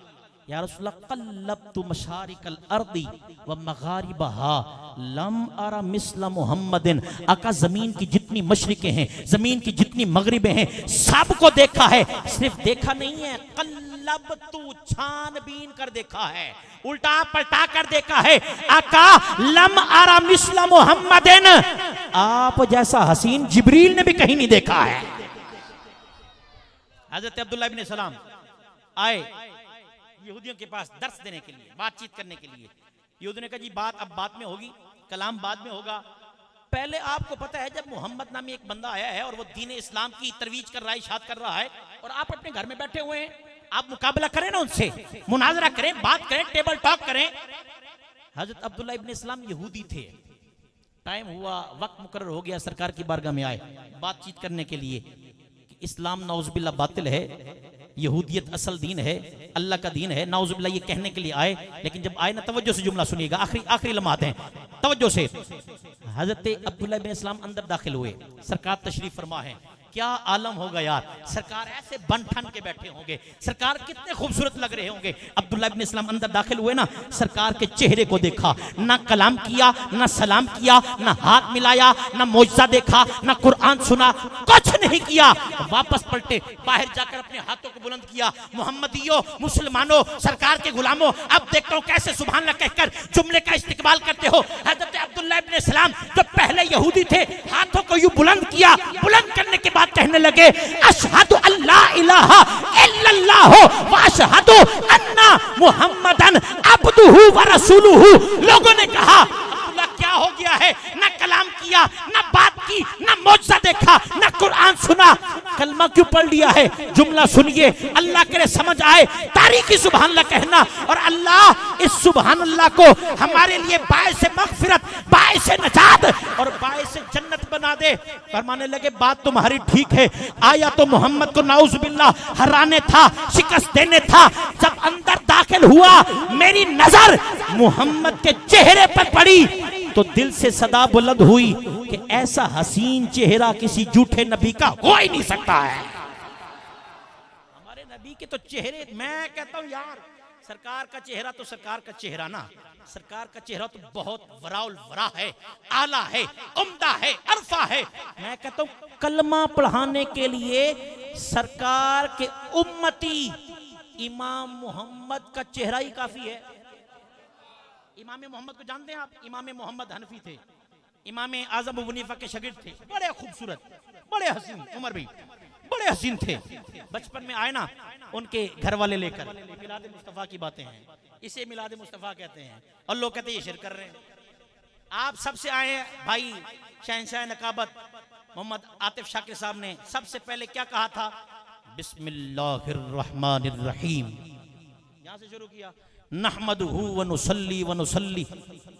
या रसूलल्लाह क़ल्लब्तु मशारिकल अर्दी व मगारिबहा लम अरा मिस्ला मुहम्मदिन। आका जमीन की जितनी मशरिकें हैं, जमीन की जितनी मगरिबें हैं, सबको देखा है। सिर्फ देखा नहीं है, क़ल्लब्तु छानबीन कर देखा है, उल्टा पलटा कर देखा है। आका लम अरा मिस्ला मुहम्मदिन, आप जैसा हसीन जिब्रील ने भी कहीं नहीं देखा है। हजरत अब्दुल्लाह इब्न सलाम आए यहूदियों के पास दर्स देने के लिए, बातचीत करने के लिए। यहूदियों ने कहा जी बात अब बाद में होगी, कलाम बाद में होगा, पहले आपको पता है जब मोहम्मद नामी एक बंदा आया है और वो दीन इस्लाम की तरवीज कर रहा है, इशाद कर रहा है, और आप अपने घर में बैठे हुए हैं, आप मुकाबला करें ना उनसे, मुनाजरा करें, बात करें, टेबल टॉक करें। हजरत अब्दुल्लाह इब्न इस्लाम यहूदी थे, टाइम हुआ, वक्त मुकर्रर हो गया, सरकार की बारगाह में आए बातचीत करने के लिए। इस्लाम नाउज़ुबिल्लाह बातिल है, यहूदियत असल दीन है, अल्लाह का दीन है, नाउज़ुबिल्लाह ये कहने के लिए आए। लेकिन जब आए ना, तवज्जो से जुमला सुनिएगा, आखिरी लम्हात हैं, तवज्जो से। हजरत अब्दुल्लाह इब्न इस्लाम अंदर दाखिल हुए, सरकार तशरीफ फरमा है। क्या आलम होगा यार, सरकार ऐसे बन ठन के बैठे होंगे, सरकार कितने खूबसूरत लग रहे होंगे। अब्दुल्लाह इब्न इस्लाम अंदर दाखिल हुए ना, सरकार के चेहरे को देखा, ना कलाम किया, ना सलाम किया, ना हाथ मिलाया, ना मौजज़ा देखा, ना कुरान सुना, कुछ नहीं किया। वापस पलटे, बाहर जाकर अपने हाथों को बुलंद किया, मोहम्मदियों, मुसलमानों, सरकार के गुलामों, अब देखता हूं कैसे सुभान अल्लाह कहकर जुमले का इस्तिकबाल करते हो। हजरत अब्दुल्लाह इब्न इस्लाम जो पहले यहूदी थे, हाथों को यूं बुलंद किया, बुलंद करने के बाद कहने लगे, अशहदु अल्ला इलाहा इल्लल्लाह व अशहदु अन्ना मुहम्मदन अब्दुहु व रसूलुहु। लोगों ने कहा अब्दुल्लाह क्या हो गया है, ना कलाम किया, ना बात की, ना मौजज़ा देखा, ना कुरान सुना, कलमा क्यों पढ़ लिया है। जुमला सुनिए, अल्लाह करे समझ आए, तारीखी सुभान अल्लाह कहना, और अल्लाह इस सुभान अल्लाह को हमारे लिए बाइस मग़फ़िरत, बाइस नजात और बाइस जन्नत बना दे। फरमाने लगे बात तुम्हारी ठीक है, आया तो मोहम्मद को नाउज़ुबिल्लाह हराने था, शिकस्त देने था। जब अंदर दाखिल हुआ, मेरी नजर मोहम्मद के चेहरे पर पड़ी तो दिल से सदा बुलंद हुई कि ऐसा हसीन चेहरा किसी झूठे नबी का हो ही नहीं सकता है। हमारे नबी के तो चेहरे, मैं कहता हूं यार, सरकार का चेहरा तो सरकार का चेहरा ना, सरकार का चेहरा तो बहुत वराउल वरा है, आला है, उम्दा है, अरफा है। मैं कहता हूं कलमा पढ़ाने के लिए सरकार के उम्मती इमाम मोहम्मद का चेहरा ही काफी है। इमाम मोहम्मद को जानते हैं आप? इमाम मोहम्मद हनफी थे, इमाम आजम अबू हनीफा के शागिर्द थे, बड़े खूबसूरत, बड़े हसीन, उमर भाई बड़े हसीन थे। बचपन में आए ना उनके घर वाले लेकर, मिलाद मुस्तफ़ा की बातें हैं, इसे मिलाद मुस्तफ़ा कहते हैं, और लोग कहते हैं ये शिरक कर रहे हैं। आप सबसे आए हैं भाई, शहंशाह नकाबत मोहम्मद आतिफ शाकिर साहब ने सबसे पहले क्या कहा था? बिस्मिल्लाहिर्रहमानिर्रहीम, यहां से शुरू किया, नहमदुहु व नुसल्ली व नुसल्ली,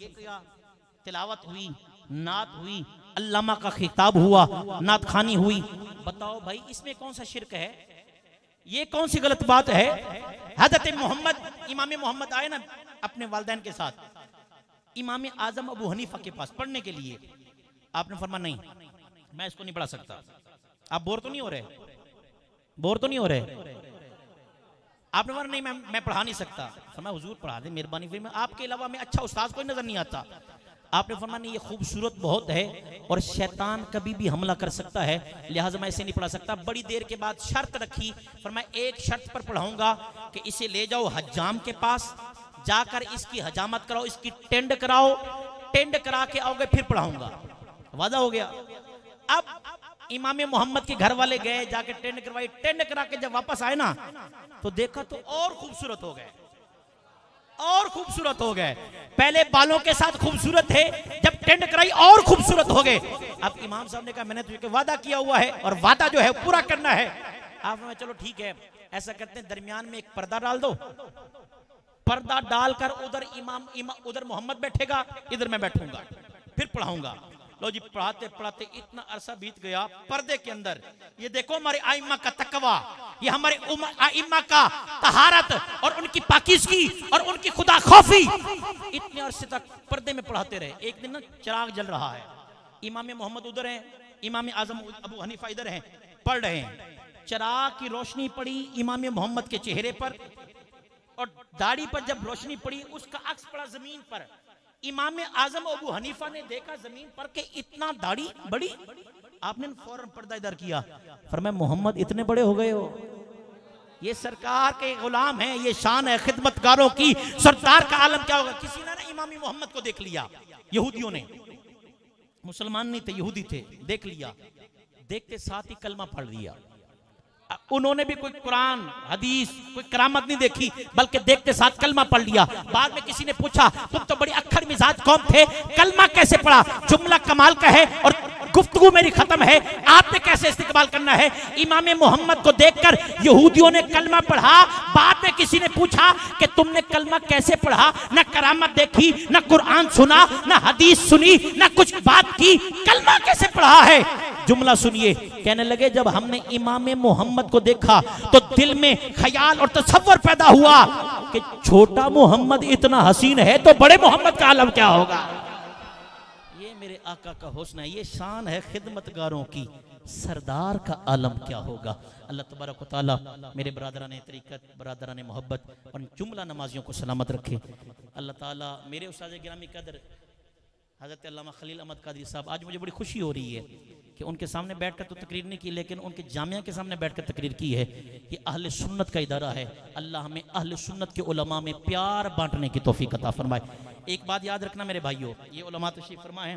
ये किया, तिलावत हुई, नात हुई, अल्लामा का खिताब हुआ, नात खानी हुई। बताओ भाई इसमें कौन सा शिरक है, ये कौन सी गलत बात है? हजरत मोहम्मद, इमाम मोहम्मद आए ना अपने वालिदैन के साथ इमाम आजम अबू हनीफा के पास पढ़ने के लिए, आपने फरमाया नहीं मैं इसको नहीं पढ़ा सकता। आप बोर तो नहीं हो रहे? बोर तो नहीं हो रहे? आपने बोला नहीं मैं पढ़ा नहीं सकता। फरमाया हुजूर पढ़ा दे मेहरबानी, फिर आपके अलावा मैं अच्छा उस्ताद कोई नजर नहीं आता। आपने फरमाया नहीं ये खूबसूरत बहुत है और शैतान कभी भी हमला कर सकता है, लिहाजा मैं इसे नहीं पढ़ा सकता। बड़ी देर के बाद शर्त रखी, फरमाया एक शर्त पर पढ़ाऊंगा कि इसे ले जाओ हज्जाम के पास, जाकर इसकी हजामत कराओ, इसकी टेंड कराओ, टेंड करा के आओगे फिर पढ़ाऊंगा। वादा हो गया। अब इमाम मोहम्मद के घर वाले गए, जाके टेंड करवाई, टेंड करा के जब वापस आए ना तो देखा तो और खूबसूरत हो गए, और खूबसूरत हो गए। पहले बालों के साथ खूबसूरत थे, जब टेंड कराई और खूबसूरत हो गए। अब इमाम साहब ने कहा मैंने तुझे वादा किया हुआ है और वादा जो है पूरा करना है। आप में चलो ठीक है, ऐसा करते हैं दरमियान में एक पर्दा डाल दो, पर्दा डालकर उधर इमाम उधर मोहम्मद बैठेगा, इधर मैं बैठूंगा, फिर पढ़ाऊंगा। लो जी, पढ़ाते पढ़ाते इतना अरसा बीत गया, पर्दे के अंदर ये देखो हमारे आइम्मा का तकवा, ये हमारे आइम्मा का तहारत और उनकी पाकीज़गी और उनकी खुदा खौफी, इतने अरसे तक पर्दे में पढ़ाते रहे। एक दिन ना चिराग जल रहा है, इमाम मोहम्मद उधर है, इमाम आजम अबू हनीफा इधर हैं, पढ़ रहे हैं। चिराग की रोशनी पड़ी इमाम मोहम्मद के चेहरे पर और दाढ़ी पर, जब रोशनी पड़ी उसका अक्स पड़ा जमीन पर। इमाम आजम अबू हनीफा ने देखा जमीन पर के इतना दाढ़ी बड़ी, आपने फौरन पर्दा इधर किया, फरमाया मोहम्मद इतने बड़े हो गए हो, ये सरकार के गुलाम हैं, ये शान है खिदमतगारों की, सरदार का आलम क्या होगा। किसी ने ना इमाम मोहम्मद को देख लिया, यहूदियों ने, मुसलमान नहीं थे यहूदी थे, देख लिया, देखते साथ ही कलमा पढ़ लिया। उन्होंने भी कोई कुरान हदीस कोई करामत नहीं देखी, बल्कि देखते साथ कलमा पढ़ लिया। बाद में किसी ने पूछा तुम तो बड़ी अक्खड़ मिजाज कौम थे, कलमा कैसे पढ़ा? जुमला कमाल का है और गुफ्तगू मेरी खत्म है, आपने कैसे इस्तेमाल करना है? इमाम मोहम्मद को देखकर यहूदियों ने कलमा पढ़ा। बाद में किसी ने पूछा कि तुमने कलमा कैसे पढ़ा? न करामत देखी, न कुरान सुना, न हदीस सुनी, न कुछ बात की, कलमा कैसे पढ़ा है? जुमला सुनिए, कहने लगे जब हमने इमाम मोहम्मद को देखा तो दिल में ख्याल और तसव्वुर पैदा हुआ कि छोटा मोहम्मद इतना हसीन है तो बड़े मोहम्मद का आलम क्या होगा। ये मेरे आका का हुस्न है, ये शान है खिदमतगारों की, सरदार का आलम क्या होगा। अल्लाह तबारक व तआला मेरे बरादरान तरीक़त, बरादरान मोहब्बत और जुमला नमाजियों को सलामत रखे। अल्लाह ताला मेरे उस्ताद गिरामी कदर हज़रत अल्लामा खलील अहमद कादरी साहब, आज मुझे बड़ी खुशी हो रही है कि उनके सामने बैठकर तो तकरीर नहीं की, लेकिन उनके जामिया के सामने बैठकर तकरीर की है। ये अहले सुन्नत का इदारा है, अल्लाह हमें अहले सुन्नत के उलमा में प्यार बांटने की तौफीक अता फरमाए। एक बात याद रखना मेरे भाइयों, ये उलमा तशरीफ फरमा है,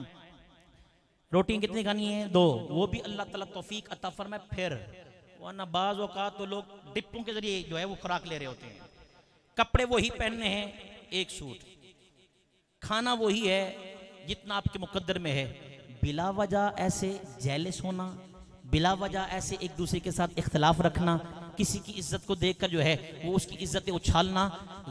रोटी कितनी खानी है? 2, वो भी अल्लाह ताला तौफीक अता फरमाए। फिर वरना बाज़ औक़ात तो लोग डिप्पों के जरिए जो है वो खुराक ले रहे होते हैं, कपड़े वही पहनने हैं, एक सूट, खाना वही है जितना आपके मुकद्दर में है। बिला वजह ऐसे जेलस होना, बिला वजह ऐसे एक दूसरे के साथ इख्तलाफ रखना, किसी की इज्जत को देखकर जो है वो उसकी इज्जतें उछालना,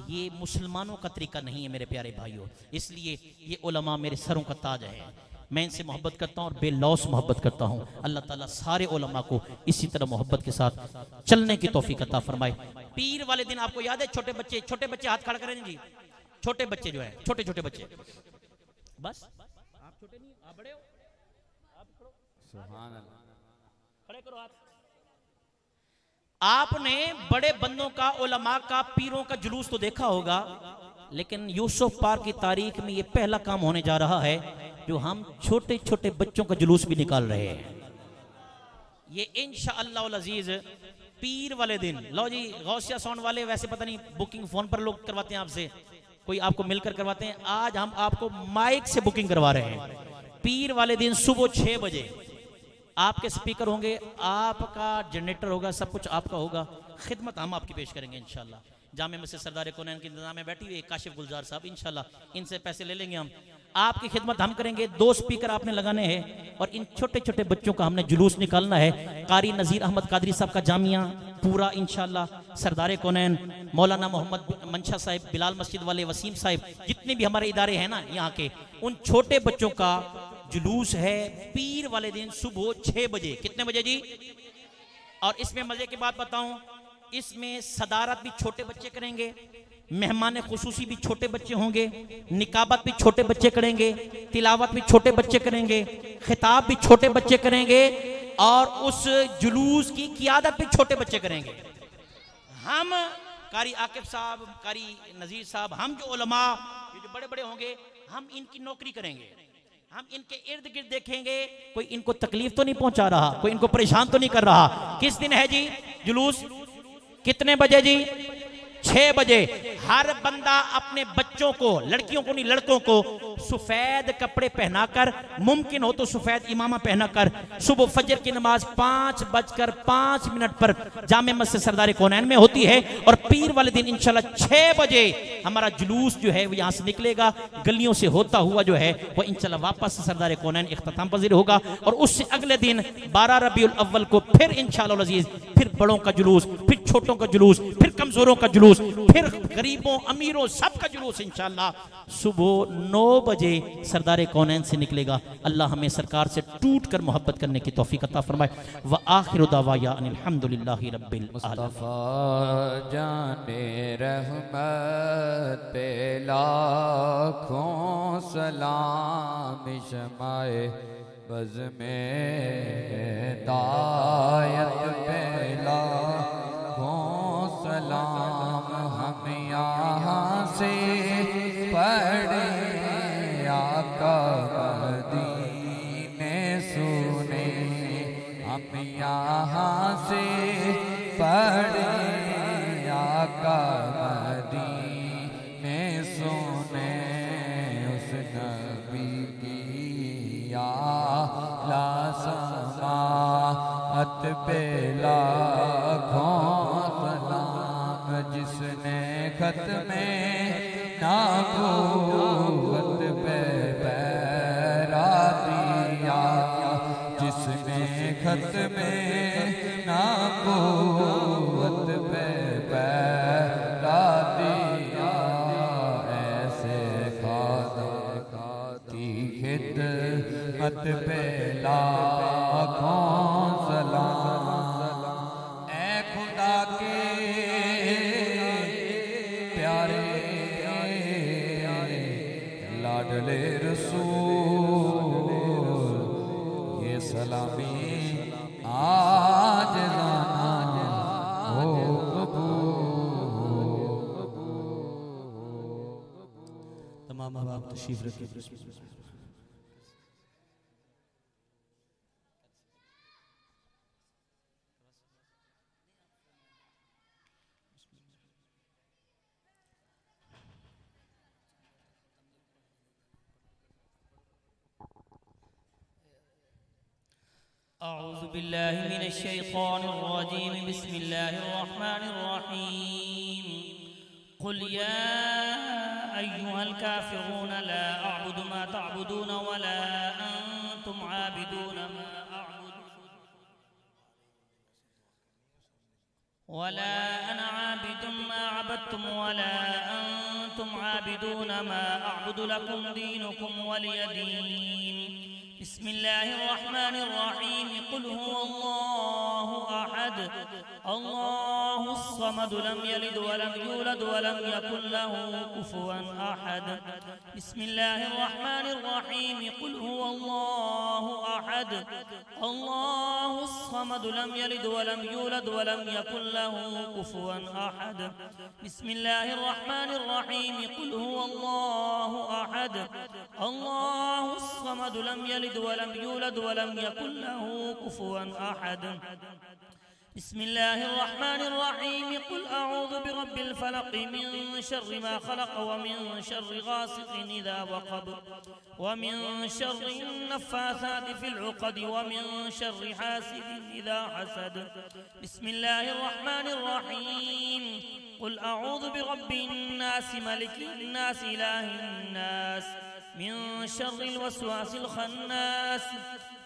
ये मुसलमानों का तरीका नहीं है मेरे प्यारे भाइयों। इसलिए ये उलमा मेरे सरों का ताज है, मैं इनसे मोहब्बत करता हूँ और बेलौस मोहब्बत करता हूँ। अल्लाह ताला सारे उलमा को इसी तरह मोहब्बत के साथ चलने की तौफीक अता फरमाए। पीर वाले दिन आपको याद है, छोटे बच्चे हाथ खड़ा करें जी, छोटे बच्चे जो है, छोटे बच्चे, बस आप छोटे नहीं, आप बड़े हो, आप खड़ो, सुभान अल्लाह, खड़े करो हाथ। आपने बड़े बंदों का, उलमा का, पीरों का जुलूस तो देखा होगा, लेकिन यूसुफ पार्क की तारीख में ये पहला काम होने जा रहा है जो हम छोटे छोटे बच्चों का जुलूस भी निकाल रहे हैं। ये इंशाअल्लाह अज़ीज़ पीर वाले दिन, लो जी गौसिया साउंड वाले, वैसे पता नहीं बुकिंग फोन पर लोग करवाते हैं आपसे, कोई आपको मिलकर करवाते हैं, आज हम आपको माइक से बुकिंग करवा रहे हैं। पीर वाले दिन सुबह 6 बजे आपके स्पीकर होंगे, आपका जनरेटर होगा, सब कुछ आपका होगा, खिदमत हम आपकी पेश करेंगे इंशाल्लाह। जामे मस्जिद सरदार कोनैन के इंतजाम में बैठी हुई काशिफ गुलजार साहब, इंशाल्लाह इनसे पैसे ले लेंगे हम, आपकी खिदमत हम करेंगे। 2 स्पीकर आपने लगाने हैं और इन छोटे छोटे बच्चों का हमने जुलूस निकालना है। कारी नज़ीर अहमद कादरी साहब का जामिया पूरा इंशाल्लाह, सरदार कोनैन, मौलाना मोहम्मद मंशा साहिब, बिलाल मस्जिद वाले वसीम साहिब, जितने भी हमारे इदारे हैं ना यहाँ के, उन छोटे बच्चों का जुलूस है पीर वाले दिन सुबह 6 बजे। कितने बजे जी? और इसमें मजे की बात बताऊं, इसमें सदारत भी छोटे बच्चे करेंगे, मेहमान खुसूसी भी छोटे बच्चे होंगे, निकाबत भी छोटे बच्चे करेंगे, तिलावत भी छोटे बच्चे करेंगे, खिताब भी छोटे बच्चे करेंगे और उस जुलूस की क़ियादत भी छोटे बच्चे करेंगे। हम कारी आकिब साहब, कारी नज़ीर साहब, हम जो उलमा जो बड़े बड़े होंगे, हम इनकी नौकरी करेंगे, हम इनके इर्द गिर्द देखेंगे, कोई इनको तकलीफ तो नहीं पहुंचा रहा, कोई इनको परेशान तो नहीं कर रहा। किस दिन है जी जुलूस? कितने बजे जी? 6 बजे। हर बंदा अपने बच्चों को, लड़कियों को नहीं लड़कों को, सफेद कपड़े पहनाकर, मुमकिन हो तो सफेद इमामा पहनाकर, सुबह फजर की नमाज 5:05 पर जामे मस्जिद सरदार कोनैन में होती है और पीर वाले दिन इंशाल्लाह 6 बजे हमारा जुलूस जो है वो यहाँ से निकलेगा, गलियों से होता हुआ जो है वो इंशाल्लाह वापस सरदार कोनैन इख्तिताम पजीर होगा और उससे अगले दिन 12 रबीउल अव्वल को फिर इंशाल्लाह अज़ीज़ फिर बड़ों का जुलूस, फिर छोटों का जुलूस, फिर कमजोरों का जुलूस, फिर गरीबों अमीरों सबका जुलूस इंशाअल्लाह सुबह 9 बजे सरदार कौनैन से निकलेगा। अल्लाह हमें सरकार से टूट कर मोहब्बत करने की तौफीक अता फरमाए। व आखिरु दावाया अनिल हम्दुलिल्लाहि रब्बिल मुस्तफा जाने रहमत पे लाखों सलाम, शमाए बज़ में दायत पे लाखों सलाम। हम यहाँ से पढ़े आका मदीने सुने, हम यहाँ से पढ़े आका मदीने सुने। उस नबी की आला समाअत पे लाखों सलाम, जिसने खत में नबूवत पे पैरा दिया, जिसने खत में नबूवत पे पैरा दिया। ऐसे खादा की खिदमत पे लाखों सलाम। ऐ खुदा के प्यारे लाडले रसूल, ये सलामी आज जाना हो कबूल। तमाम अहबाब तशरीफ रखिए। अऊज़ु बिल्लाहि मिनश शैतानिर रजीम, बिस्मिल्लाहिर रहमानिर रहीम। कुल या अय्युहल काफिरून ला अअबुदु मा तअबुदून वला अंतुम आबिदून मा अअबुदु वला अना आबिदुम मा अबदतुम वला अंतुम आबिदून मा अअबुदु लकुम दीनुकुम वलिय दीन। बिस्मिल्लाहिर्रहमानिर्रहीम। कुल हुवल्लाहु अहद, अल्लाहुस समद, लम यलिद वलम यूलद वलम यकुल लहू कुफुवन अहद। बिस्मिल्लाहिर्रहमानिर्रहीम। कुल हुवल्लाहु अहद, अल्लाहुस समद, लम यलिद वलम यूलद वलम यकुल लहू कुफुवन अहद। बिस्मिल्लाहिर्रहमानिर्रहीम। कुल हुवल्लाहु अहद, अल्लाहुस समद, लम यलिद वलम यूलद वलम यकुल लहू कुफुवन अहद। बिस्मिल्लाहिर्रहमानिर्रहीम। कुल अऊज़ु बिरब्बिल फलक़ मिन शर्रि मा खलक़ व मिन शर्रि गासिक़िन इज़ा वक़ब व मिन शर्रि नफ़्फ़ासाति फ़िल उक़द व मिन शर्रि हासिदिन इज़ा हसद। बिस्मिल्लाहिर्रहमानिर्रहीम। कुल अऊज़ु बिरब्बिन नास मलिकिन नास इलाहिन नास मिन शर्रिल वस्वासिल खन्नास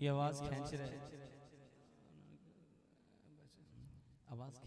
ये आवाज खींच रहे हैं, आवाज खींच।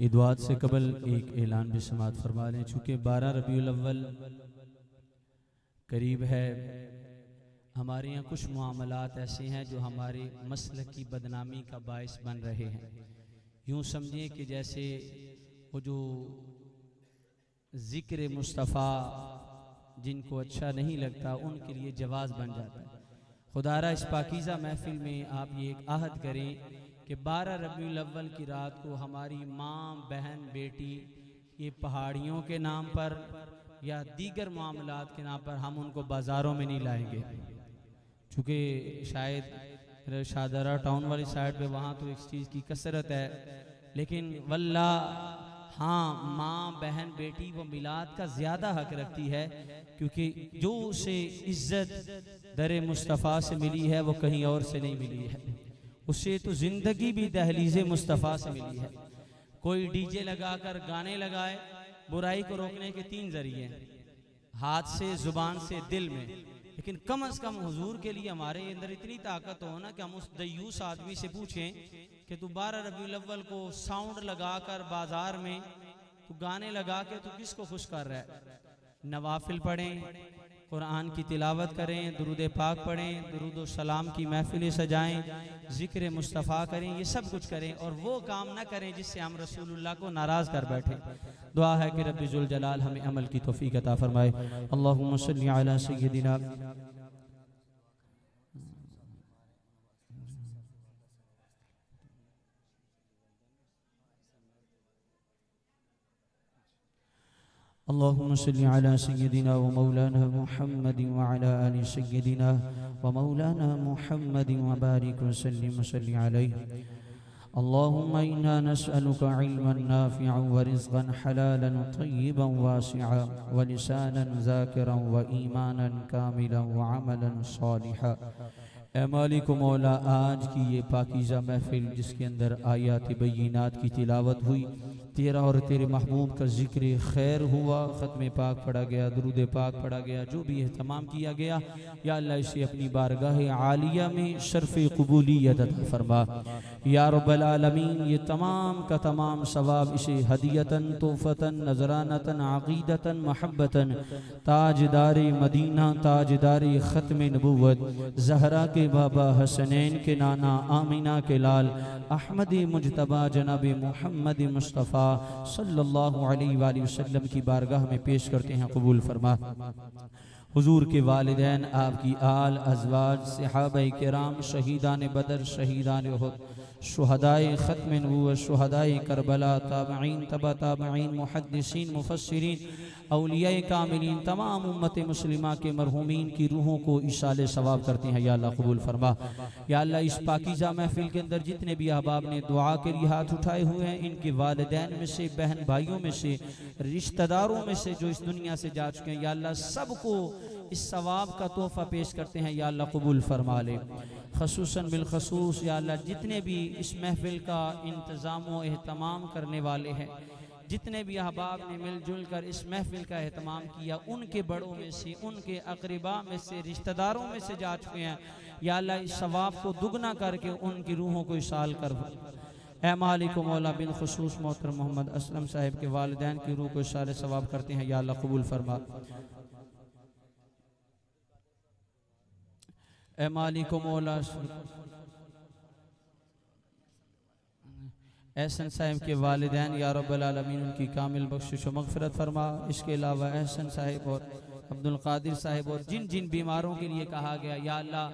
ये दुआत से कबल एक ऐलान भी समात फरमा लें। चूँकि 12 रबीउल अव्वल करीब है, हमारे यहाँ कुछ मामलात ऐसे हैं जो हमारे मसलक की बदनामी का बायस बन रहे हैं। यूँ समझिए कि जैसे वो जो ज़िक्र मुस्तफ़ा जिनको अच्छा नहीं लगता उनके लिए जवाज़ बन जाता है। खुदारा इस पाकीज़ा महफिल में आप ये एक आहद करें कि 12 रबीउल अव्वल की रात को हमारी माँ बहन बेटी ये पहाड़ियों के नाम पर या दीगर मामलात के नाम पर हम उनको बाज़ारों में नहीं लाएंगे। चूँकि शायद शाहदरा टाउन वाली साइड पे वहाँ तो इस चीज़ की कसरत है, लेकिन वल्ला हाँ माँ बहन बेटी वो मिलाद का ज़्यादा हक रखती है, क्योंकि जो उसे इज़्ज़त दर मुस्तफ़ा से मिली है वो कहीं और से नहीं मिली है। उसे तो ज़िंदगी भी दहलीज़े मुस्तफ़ा से मिली है। कोई डीजे लगाकर गाने लगाए, बुराई को रोकने के 3 जरिए, हाथ से, ज़ुबान से, दिल में। लेकिन कम से कम हुजूर के लिए हमारे अंदर इतनी ताकत हो ना कि हम उस दयूस आदमी से पूछें कि तू 12 रबीउल अव्वल को साउंड लगाकर बाजार में तू गाने लगा के तू किसको खुश कर रहा है। नवाफिल पढ़ें, कुरान की तिलावत करें, दुरूद पाक पढ़ें, दुरूद सलाम की महफिलें सजाएं, ज़िक्र मुस्तफ़ा करें, ये सब कुछ करें और वो काम ना करें जिससे हम रसूलुल्लाह को नाराज़ कर बैठे। दुआ है कि रब्बी जुल जलाल हमें अमल की तौफीक अता फरमाए। अल्लाहुम्मा सल्ली अला सय्यदिना अल्लाहुम्मा सल्ली अला सय्यदिना व मौलाना मुहम्मदिन व अला आलि सय्यदिना व मौलाना मुहम्मदिन व बारिक व सल्लिम सल्ली अलैहि। अल्लाहुम्मा इन्ना नस्अलुका इल्मन नाफ़िअन व रिज़्क़न हलालन तय्यिबन वासिअन व लिसानन ज़ाकिरन व ईमानन कामिलन व अमलन सालिहा। ए मालिक मौला, आज की ये पाकीज़ा महफिल जिसके अंदर आयात बय्यिनात की तिलावत हुई, तेरा और तेरे महबूब का जिक्र खैर हुआ, ख़त्म पाक पढ़ा गया, दुरूद पाक पढ़ा गया, जो भी एहतमाम किया गया, या अल्लाह इसे अपनी बारगाह आलिया में शर्फ़ क़बूलियत अता फरमा। या रब्बल आलमीन, ये तमाम का तमाम सवाब इसे हदियतन, तोहफ़तन, नज़रानतन, अक़ीदतन, महब्बतन ताजदार मदीना, ताजदार ख़त्म नबुव्वत, ज़हरा के बाबा हसनैन के नाना, आमिना के लाल, अहमद मुजतबा जनाब मोहम्मद मुस्तफ़ा सल्लल्लाहु अलैहि वसल्लम की बारगाह में पेश करते हैं, कबूल फरमा। हुजूर के वालिदैन, आपकी आल, अज़वाज, सहाबाए किराम, शहीदान बदर, शहीदान उहद, शुहदाए ख़त्म नबुव्वत, शुहदाए करबला, ताबईन, तबा ताबईन, मुहद्दिसीन, मुफस्सिरीन, औलिया कामिलीन तमाम उम्मत मुस्लिमा के मरहूमीन की रूहों को इशाले सवाब करते हैं। या अल्लाह कबूल फरमा। या अल्लाह इस पाकीज़ा महफिल के अंदर जितने भी अहबाब ने दुआ के लिए हाथ उठाए हुए हैं, इनके वालिदैन में से, बहन भाइयों में से, रिश्तेदारों में से जो इस दुनिया से जा चुके हैं, या अल्लाह सबको इस सवाब का तोहफ़ा पेश करते हैं। या अल्लाह कबूल फरमा ले। खसूसन बिलखसूस या अल्लाह जितने भी इस महफिल का इंतज़ाम व एहतमाम करने वाले हैं, जितने भी अहबाब ने मिलजुल कर इस महफिल का एहतमाम किया, उनके बड़ों में से, उनके अकरीबा में से, रिश्तेदारों में से जा चुके हैं, या अल्लाह इस सवाब को दुगना करके उनकी रूहों को इसाल कर। ए मालिक मौला बिन खुसूस मोहतरम मोहम्मद असलम साहिब के वालिदैन की रूह को इसाल सवाब करते हैं। या अल्लाह कबूल फरमा। ए मालिक मौला एहसन साहिब के वालिदैन या रब्बल आलमीन उनकी कामिल बख्शिश व मग़फ़िरत फरमा। इसके अलावा एहसन साहिब और अब्दुल कादिर साहिब और जिन जिन बीमारों के लिए कहा गया, या अल्लाह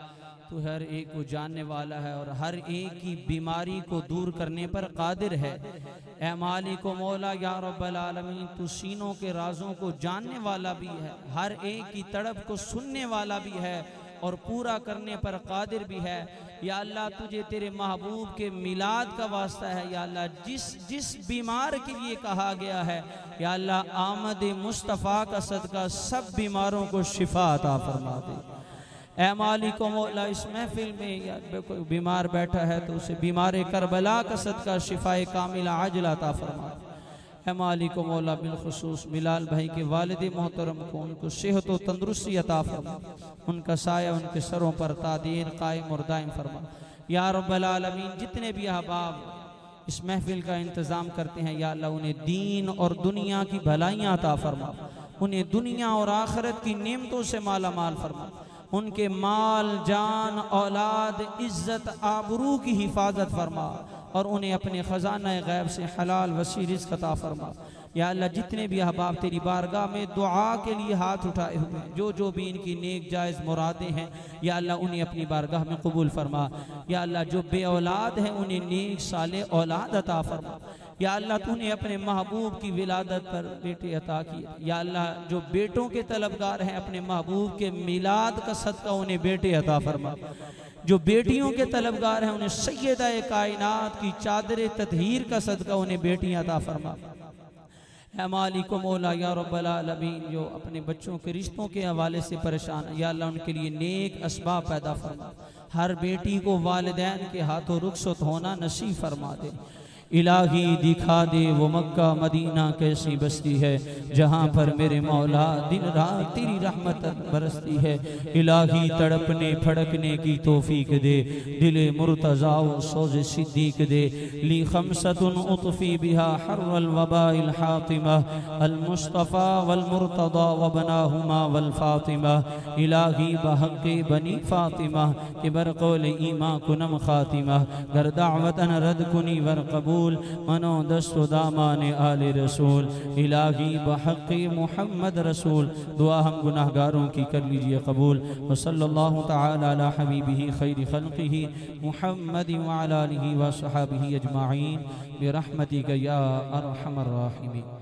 तू हर एक को जानने वाला है और हर एक की बीमारी को दूर करने पर कादिर है। ए मालिक व मौला या रब्बल आलमीन तू सीनों के राजों को जानने वाला भी है, हर एक की तड़प को सुनने वाला भी है और पूरा करने पर कादिर भी है। या अल्लाह तुझे तेरे महबूब के मिलाद का वास्ता है, या अल्लाह जिस जिस बीमार के लिए कहा गया है, या अल्लाह आमद मुस्तफ़ा का सदका सब बीमारों को शिफा अता फरमा दे। ए मालिक मौला इस महफिल में या कोई बीमार बैठा है तो उसे बीमार करबला का सदका शिफाए कामिला आजिला अता फरमा। ए मालिक मौला बिलखुसूस बिलाल भाई के वालिद मोहतरम को उनको सेहत व तंदुरुस्ती अता फरमा, उनका साया उनके सरों पर तादीर कायम और दायम फरमा। या रब्बल आलमीन जितने भी अहबाब इस महफिल का इंतज़ाम करते हैं, या अल्लाह उन्हें दीन और दुनिया की भलाइयाँ अता फरमा, उन्हें दुनिया और आखिरत की नेमतों से माला माल फरमा, उनके माल जान औलाद इज्जत आबरू की हिफाजत फरमा और उन्हें अपने ख़जाना गैब से हलाल वसी रिज़्क़ अता फरमा। या अल्लाह जितने भी अहबाब तेरी बारगाह में दुआ के लिए हाथ उठाए हुए हैं, जो जो भी इनकी नेक जायज़ मुरादें हैं, या अल्लाह उन्हें अपनी बारगाह में कबूल फरमा। या अल्लाह जो बे औलाद हैं उन्हें नेक साले औलाद अता फरमा। या अल्लाह तूने अपने महबूब की विलादत पर बेटे अता किए। या अल्लाह जो बेटों के तलबगार हैं अपने महबूब के मिलाद का सदका उन्हें बेटे अता फरमा। जो बेटियों के तलबगार हैं उन्हें सैयदा कायनात की चादर ततहीर का सदका उन्हें बेटियां अता फरमा। है मालिक मौला या रब्बल आलमीन जो अपने बच्चों के रिश्तों के हवाले से परेशान है, या अल्लाह उनके लिए नेक असबाब पैदा फरमा। हर बेटी को वालिदैन के हाथों रुखसत होना नसीब फरमा दे। इलाही दिखा दे वो मक्का मदीना कैसी बस्ती है जहाँ पर मेरे मौला दिन रात तेरी रहमत बरसती है। इलाही तड़पने फड़कने की तौफीक दे, दिले मुर्तज़ा व सोज़ सिद्दीक दे। ली खमसतुन उतफ़ी बिहा हर्रल वबाइल हातिमा अल मुस्तफ़ा वल मुर्तज़ा व बनाहुमा वल फातिमा। इलाही बहक़्क़े बनी फातिमा के बरक़ौल ईमा कुनम खातिमा। गर दावतन रद कुनी वर कबूल मनो दस्तो दामाने आले रसूल। इलाही बहक़्क़े मुहम्मद रसूल दुआ हम गुनाहगारों की कर लीजिए कबूल। व सल्लल्लाहु तआला अला हबीबिही खैरि खल्क़िही मुहम्मद व अला आलिही व सहाबिही अजमाईन बिरहमतिका या अरहमर राहिमीन।